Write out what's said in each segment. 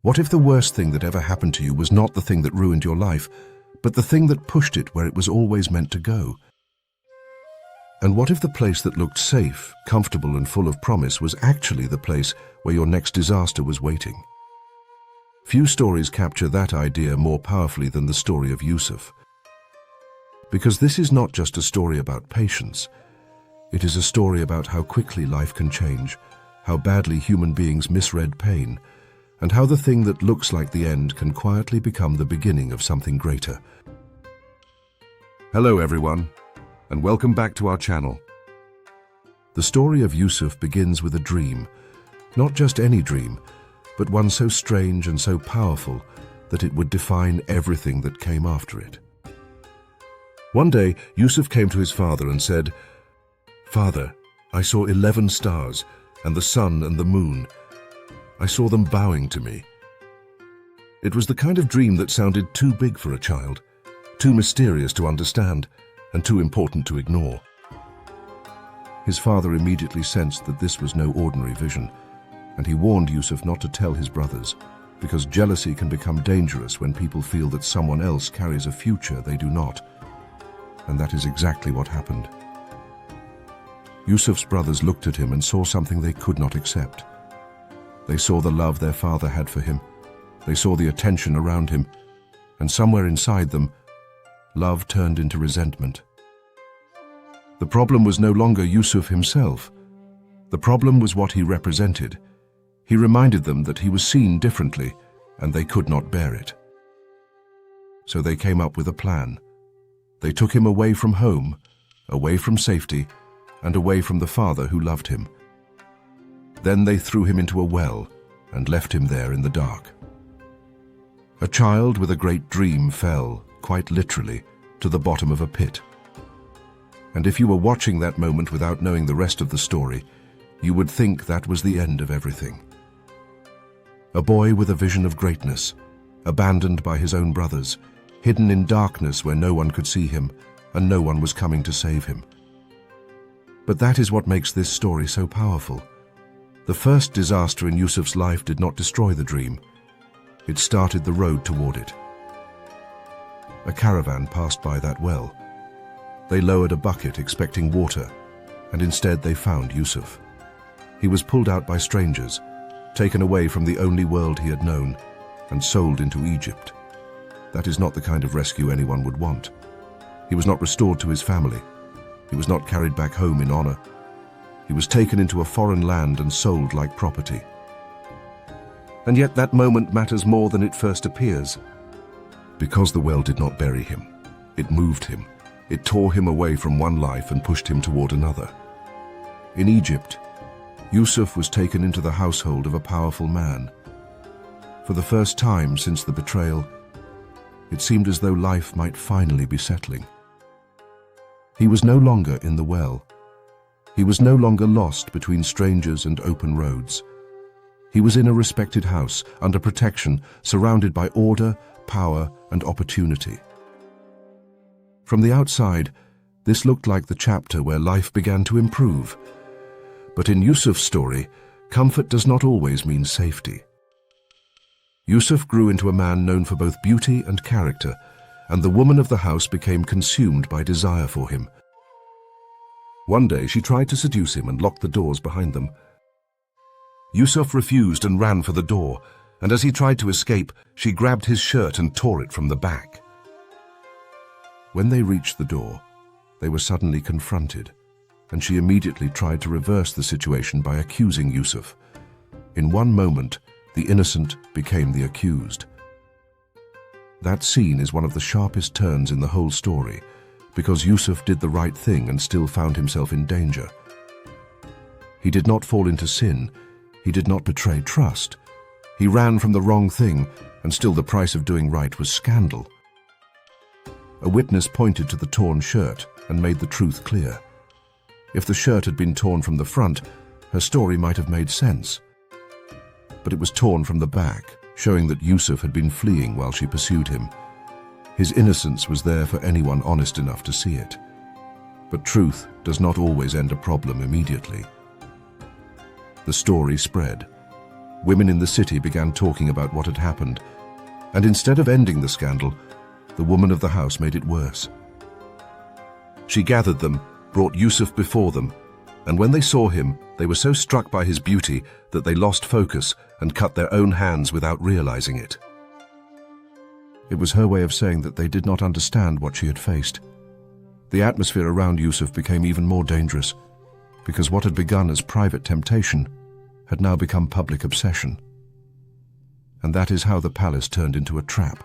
What if the worst thing that ever happened to you was not the thing that ruined your life, but the thing that pushed it where it was always meant to go? And what if the place that looked safe, comfortable, and full of promise was actually the place where your next disaster was waiting? Few stories capture that idea more powerfully than the story of Yusuf. Because this is not just a story about patience. It is a story about how quickly life can change, how badly human beings misread pain, and how the thing that looks like the end can quietly become the beginning of something greater. Hello everyone, and welcome back to our channel. The story of Yusuf begins with a dream, not just any dream, but one so strange and so powerful that it would define everything that came after it. One day, Yusuf came to his father and said, "Father, I saw 11 stars, and the sun and the moon. I saw them bowing to me." It was the kind of dream that sounded too big for a child, too mysterious to understand, and too important to ignore. His father immediately sensed that this was no ordinary vision, and he warned Yusuf not to tell his brothers, because jealousy can become dangerous when people feel that someone else carries a future they do not. And that is exactly what happened. Yusuf's brothers looked at him and saw something they could not accept. They saw the love their father had for him. They saw the attention around him, and somewhere inside them, love turned into resentment. The problem was no longer Yusuf himself. The problem was what he represented. He reminded them that he was seen differently, and they could not bear it. So they came up with a plan. They took him away from home, away from safety, and away from the father who loved him. Then they threw him into a well and left him there in the dark. A child with a great dream fell, quite literally, to the bottom of a pit. And if you were watching that moment without knowing the rest of the story, you would think that was the end of everything. A boy with a vision of greatness, abandoned by his own brothers, hidden in darkness where no one could see him and no one was coming to save him. But that is what makes this story so powerful. The first disaster in Yusuf's life did not destroy the dream. It started the road toward it. A caravan passed by that well. They lowered a bucket expecting water, and instead they found Yusuf. He was pulled out by strangers, taken away from the only world he had known, and sold into Egypt. That is not the kind of rescue anyone would want. He was not restored to his family. He was not carried back home in honor. He was taken into a foreign land and sold like property. And yet that moment matters more than it first appears. Because the well did not bury him, it moved him. It tore him away from one life and pushed him toward another. In Egypt, Yusuf was taken into the household of a powerful man. For the first time since the betrayal, it seemed as though life might finally be settling. He was no longer in the well. He was no longer lost between strangers and open roads. He was in a respected house, under protection, surrounded by order, power, and opportunity. From the outside, this looked like the chapter where life began to improve. But in Yusuf's story, comfort does not always mean safety. Yusuf grew into a man known for both beauty and character, and the woman of the house became consumed by desire for him. One day she tried to seduce him and locked the doors behind them. Yusuf refused and ran for the door, and as he tried to escape, she grabbed his shirt and tore it from the back. When they reached the door, they were suddenly confronted, and she immediately tried to reverse the situation by accusing Yusuf. In one moment, the innocent became the accused. That scene is one of the sharpest turns in the whole story, because Yusuf did the right thing and still found himself in danger. He did not fall into sin. He did not betray trust. He ran from the wrong thing, and still the price of doing right was scandal. A witness pointed to the torn shirt and made the truth clear. If the shirt had been torn from the front, her story might have made sense. But it was torn from the back, showing that Yusuf had been fleeing while she pursued him. His innocence was there for anyone honest enough to see it. But truth does not always end a problem immediately. The story spread. Women in the city began talking about what had happened, and instead of ending the scandal, the woman of the house made it worse. She gathered them, brought Yusuf before them, and when they saw him, they were so struck by his beauty that they lost focus and cut their own hands without realizing it. It was her way of saying that they did not understand what she had faced. The atmosphere around Yusuf became even more dangerous, because what had begun as private temptation had now become public obsession. And that is how the palace turned into a trap.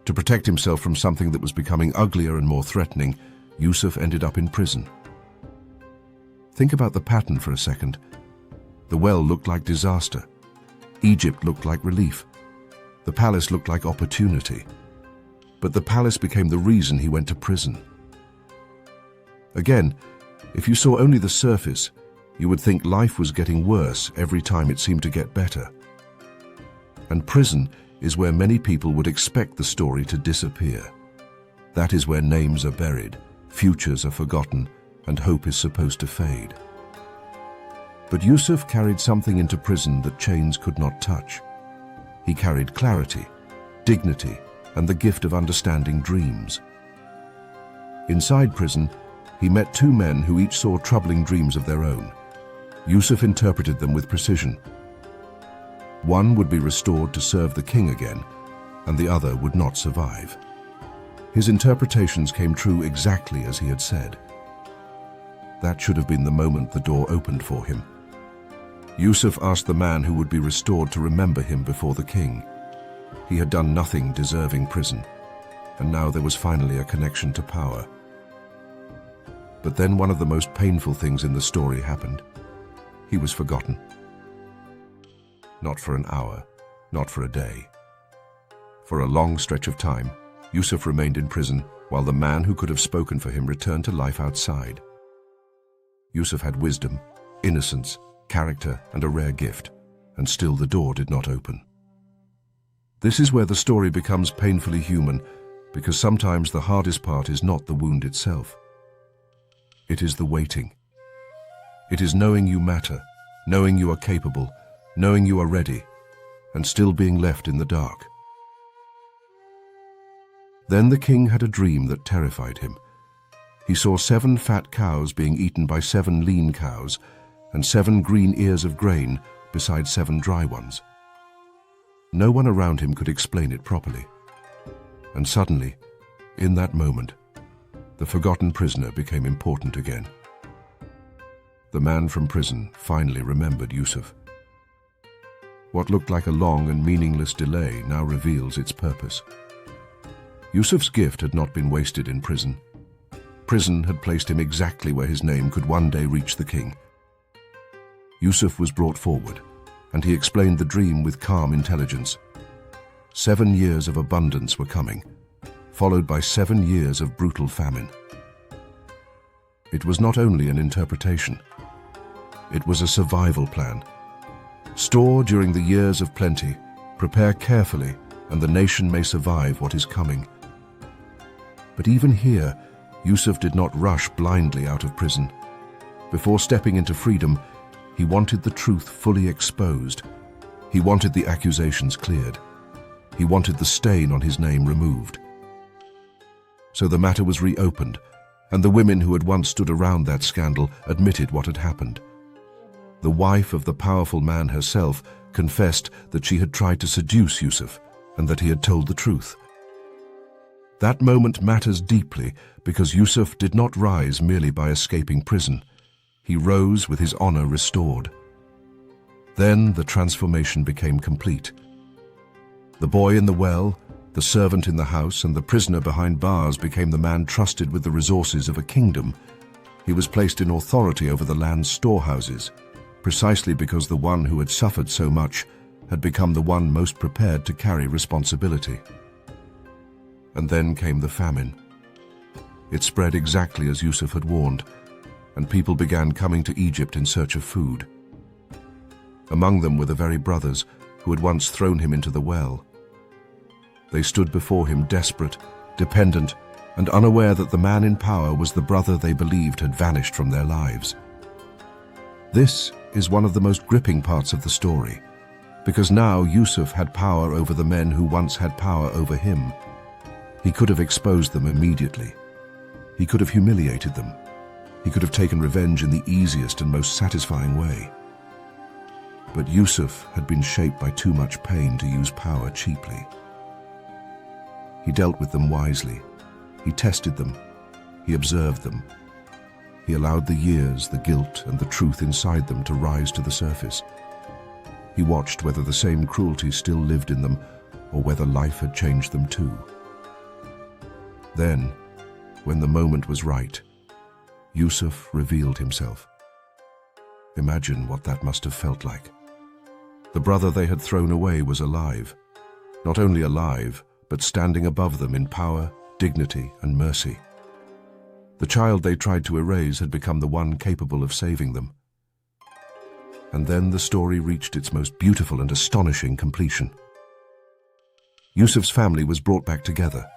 To protect himself from something that was becoming uglier and more threatening, Yusuf ended up in prison. Think about the pattern for a second. The well looked like disaster. Egypt looked like relief. The palace looked like opportunity. But the palace became the reason he went to prison. Again, if you saw only the surface, you would think life was getting worse every time it seemed to get better. And prison is where many people would expect the story to disappear. That is where names are buried, futures are forgotten, and hope is supposed to fade. But Yusuf carried something into prison that chains could not touch. He carried clarity, dignity, and the gift of understanding dreams. Inside prison, he met two men who each saw troubling dreams of their own. Yusuf interpreted them with precision. One would be restored to serve the king again, and the other would not survive. His interpretations came true exactly as he had said. That should have been the moment the door opened for him. Yusuf asked the man who would be restored to remember him before the king. He had done nothing deserving prison, and now there was finally a connection to power. But then one of the most painful things in the story happened. He was forgotten. Not for an hour, not for a day. For a long stretch of time, Yusuf remained in prison while the man who could have spoken for him returned to life outside. Yusuf had wisdom, innocence, character, and a rare gift, and still the door did not open. This is where the story becomes painfully human, because sometimes the hardest part is not the wound itself. It is the waiting. It is knowing you matter, knowing you are capable, knowing you are ready, and still being left in the dark. Then the king had a dream that terrified him. He saw 7 fat cows being eaten by 7 lean cows, and 7 green ears of grain beside 7 dry ones. No one around him could explain it properly. And suddenly, in that moment, the forgotten prisoner became important again. The man from prison finally remembered Yusuf. What looked like a long and meaningless delay now reveals its purpose. Yusuf's gift had not been wasted in prison. Prison had placed him exactly where his name could one day reach the king. Yusuf was brought forward, and he explained the dream with calm intelligence. 7 years of abundance were coming, followed by 7 years of brutal famine. It was not only an interpretation. It was a survival plan. Store during the years of plenty, prepare carefully, and the nation may survive what is coming. But even here, Yusuf did not rush blindly out of prison. Before stepping into freedom, he wanted the truth fully exposed. He wanted the accusations cleared. He wanted the stain on his name removed. So the matter was reopened, and the women who had once stood around that scandal admitted what had happened. The wife of the powerful man herself confessed that she had tried to seduce Yusuf and that he had told the truth. That moment matters deeply because Yusuf did not rise merely by escaping prison. He rose with his honor restored. Then the transformation became complete. The boy in the well, the servant in the house, and the prisoner behind bars became the man trusted with the resources of a kingdom. He was placed in authority over the land's storehouses, precisely because the one who had suffered so much had become the one most prepared to carry responsibility. And then came the famine. It spread exactly as Yusuf had warned, and people began coming to Egypt in search of food. Among them were the very brothers who had once thrown him into the well. They stood before him desperate, dependent, and unaware that the man in power was the brother they believed had vanished from their lives. This is one of the most gripping parts of the story, because now Yusuf had power over the men who once had power over him. He could have exposed them immediately. He could have humiliated them. He could have taken revenge in the easiest and most satisfying way. But Yusuf had been shaped by too much pain to use power cheaply. He dealt with them wisely. He tested them. He observed them. He allowed the years, the guilt, and the truth inside them to rise to the surface. He watched whether the same cruelty still lived in them or whether life had changed them too. Then, when the moment was right, Yusuf revealed himself. Imagine what that must have felt like. The brother they had thrown away was alive. Not only alive, but standing above them in power, dignity, and mercy. The child they tried to erase had become the one capable of saving them. And then the story reached its most beautiful and astonishing completion. Yusuf's family was brought back together.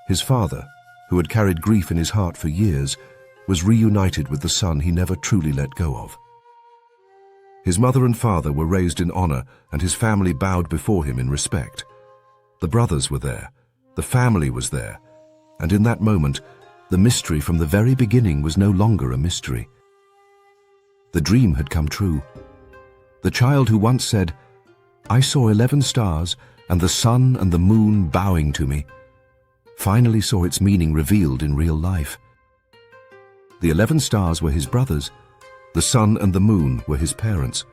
His father, who had carried grief in his heart for years, was reunited with the son he never truly let go of. His mother and father were raised in honor, and his family bowed before him in respect. The brothers were there, the family was there, and in that moment, the mystery from the very beginning was no longer a mystery. The dream had come true. The child who once said, "I saw 11 stars and the sun and the moon bowing to me," finally saw its meaning revealed in real life. The 11 stars were his brothers. The sun and the moon were his parents.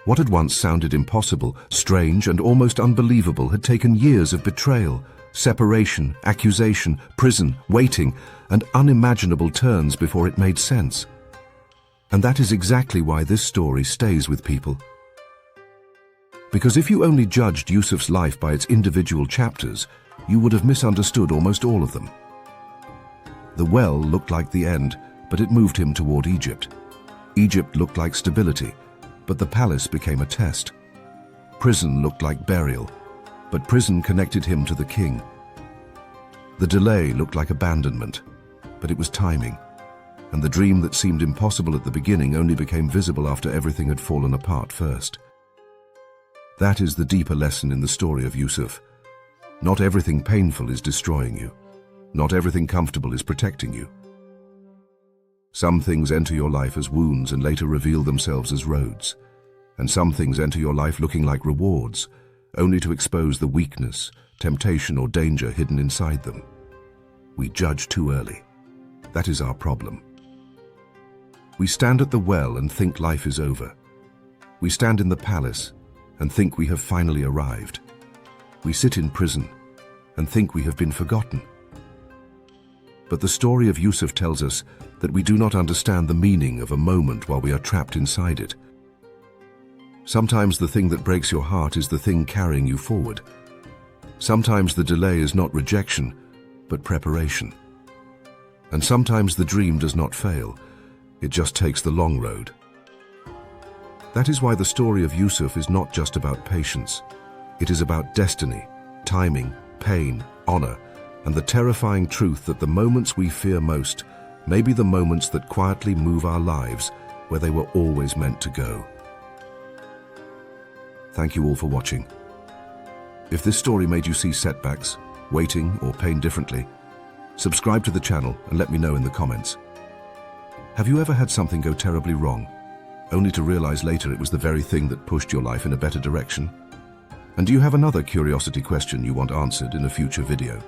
What had once sounded impossible, strange, and almost unbelievable had taken years of betrayal, separation, accusation, prison, waiting, and unimaginable turns before it made sense. And that is exactly why this story stays with people. Because if you only judged Yusuf's life by its individual chapters, you would have misunderstood almost all of them. The well looked like the end, but it moved him toward Egypt. Egypt looked like stability, but the palace became a test. Prison looked like burial, but prison connected him to the king. The delay looked like abandonment, but it was timing, and the dream that seemed impossible at the beginning only became visible after everything had fallen apart first. That is the deeper lesson in the story of Yusuf. Not everything painful is destroying you. Not everything comfortable is protecting you. Some things enter your life as wounds and later reveal themselves as roads. And some things enter your life looking like rewards, only to expose the weakness, temptation, or danger hidden inside them. We judge too early. That is our problem. We stand at the well and think life is over. We stand in the palace and think we have finally arrived. We sit in prison and think we have been forgotten. But the story of Yusuf tells us that we do not understand the meaning of a moment while we are trapped inside it. Sometimes the thing that breaks your heart is the thing carrying you forward. Sometimes the delay is not rejection, but preparation. And sometimes the dream does not fail, it just takes the long road. That is why the story of Yusuf is not just about patience. It is about destiny, timing, pain, honor, and the terrifying truth that the moments we fear most may be the moments that quietly move our lives where they were always meant to go. Thank you all for watching. If this story made you see setbacks, waiting, or pain differently, subscribe to the channel and let me know in the comments. Have you ever had something go terribly wrong, only to realize later it was the very thing that pushed your life in a better direction? And do you have another curiosity question you want answered in a future video?